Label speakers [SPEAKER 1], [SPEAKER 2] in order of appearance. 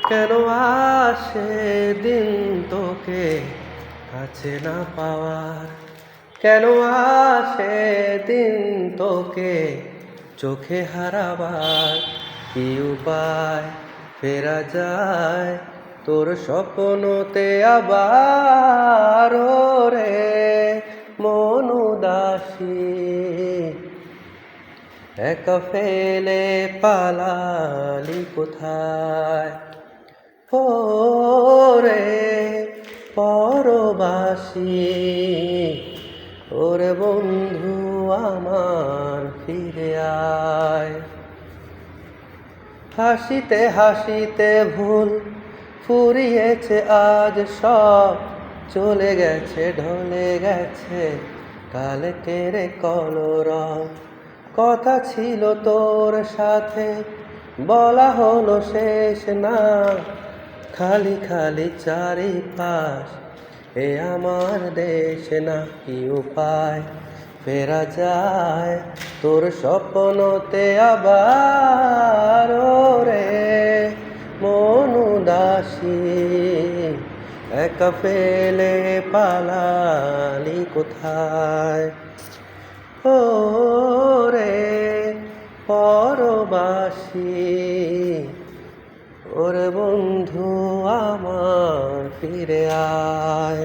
[SPEAKER 1] কেন আসে দিন তোকে কাছে না পাওয়ার? কেন আসে দিন তোকে চোখে হারাবার? কি উপায় ফেরা যায় তোর স্বপ্নতে আবার? রে মন উদাসী একা ফেলে পালালি কোথায়? ওরে পরবাসী, ওরে বন্ধু আমার ফিরে আয়। হাসিতে হাসিতে ভুল ফুরিয়েছে আজ সব, চলে গেছে ঢলে গেছে কালকের কলরব। কথা ছিল তোর সাথে বলা হলো শেষ না, খালি খালি চারিপাশ এ আমার দেশ না। কি উপায় ফেরা যায় তোর স্বপ্নতে আবার? রে মন উদাসী একা ফেলে পালালি কোথায়? রে পরবাসী, ওরে বন্ধু আমার ফিরে আয়।